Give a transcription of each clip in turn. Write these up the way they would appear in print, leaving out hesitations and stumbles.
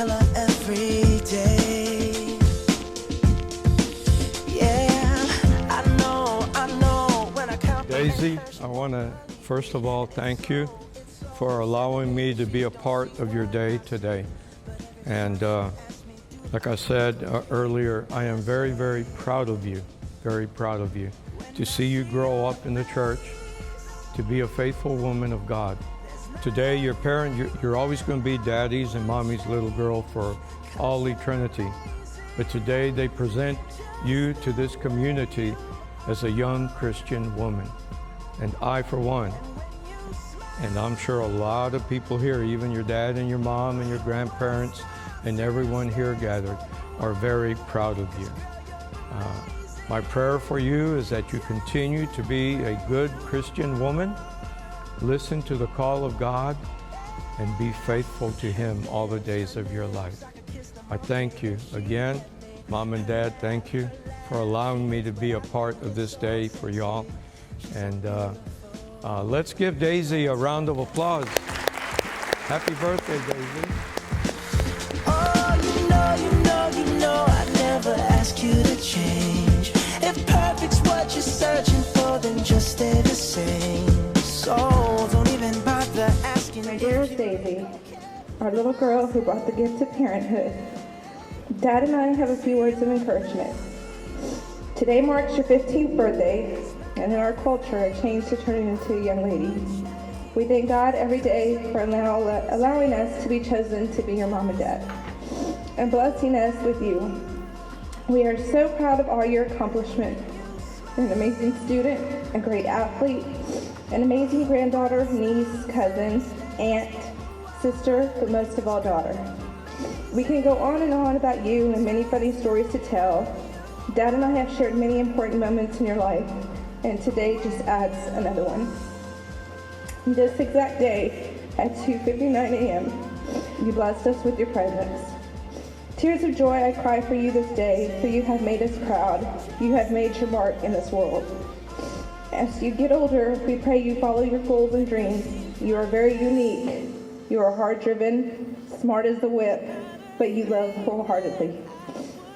tell her every day. Yeah, I know when I count. Daizie, I want to first of all thank you for allowing me to be a part of your day today. And like I said earlier, I am very, very proud of you, to see you grow up in the church, to be a faithful woman of God. Today, your parent, you're always going to be daddy's and mommy's little girl for all eternity. But today, they present you to this community as a young Christian woman. And I, for one, and I'm sure a lot of people here, even your dad and your mom and your grandparents and everyone here gathered, are very proud of you. My prayer for you is that you continue to be a good Christian woman, listen to the call of God, and be faithful to Him all the days of your life. I thank you again, Mom and Dad, thank you for allowing me to be a part of this day for y'all. And let's give Daizie a round of applause. Happy birthday, Daizie. Oh, you know, I'd never ask you to change. If perfect's what you're searching for, then just stay the same. So don't even bother asking. My dearest Daizie, our little girl who brought the gift of parenthood, Dad and I have a few words of encouragement. Today marks your 15th birthday, and in our culture, a change to turning into a young lady. We thank God every day for allowing us to be chosen to be your mom and dad, and blessing us with you. We are so proud of all your accomplishments. You're an amazing student, a great athlete, an amazing granddaughter, niece, cousin, aunt, sister, but most of all, daughter. We can go on and on about you and many funny stories to tell. Dad and I have shared many important moments in your life, and today just adds another one. This exact day, at 2:59 a.m., you blessed us with your presence. Tears of joy I cry for you this day, for you have made us proud. You have made your mark in this world. As you get older, we pray you follow your goals and dreams. You are very unique. You are hard-driven, smart as the whip, but you love wholeheartedly.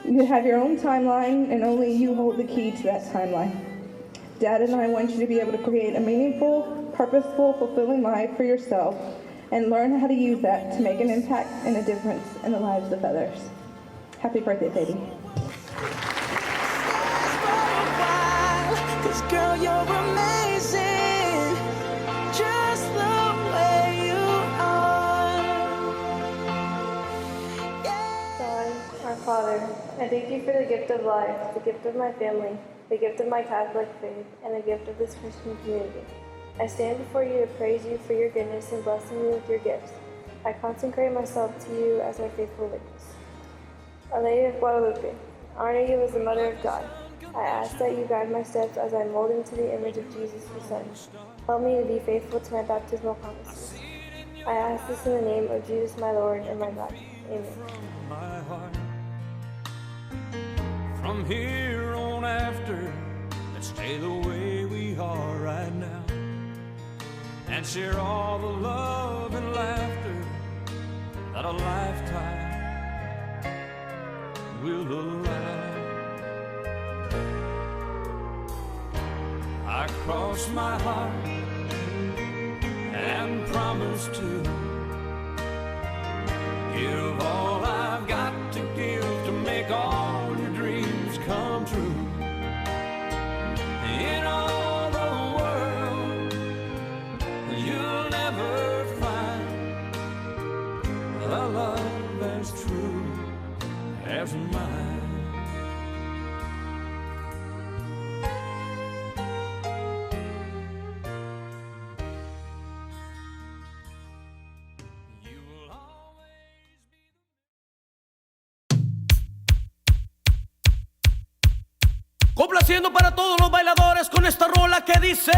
You have your own timeline, and only you hold the key to that timeline. Dad and I want you to be able to create a meaningful, purposeful, fulfilling life for yourself and learn how to use that to make an impact and a difference in the lives of others. Happy birthday, baby. 'Cause girl, you're amazing, just the way you are. God, our Father, I thank you for the gift of life, the gift of my family, the gift of my Catholic faith, and the gift of this Christian community. I stand before you to praise you for your goodness and blessing me with your gifts. I consecrate myself to you as my faithful witness. Our Lady of Guadalupe, I honor you as the Mother of God. I ask that you guide my steps as I mold into the image of Jesus, your Son. Help me to be faithful to my baptismal promises. I ask this in the name of Jesus, my Lord and my God. Amen. From here on after, let's stay the way we are right now, and share all the love and laughter that a lifetime will allow. I cross my heart and promise to give all I've got to give to make all your dreams come true. In all the world, you'll never find a love as true as mine. Complaciendo para todos los bailadores con esta rola que dice...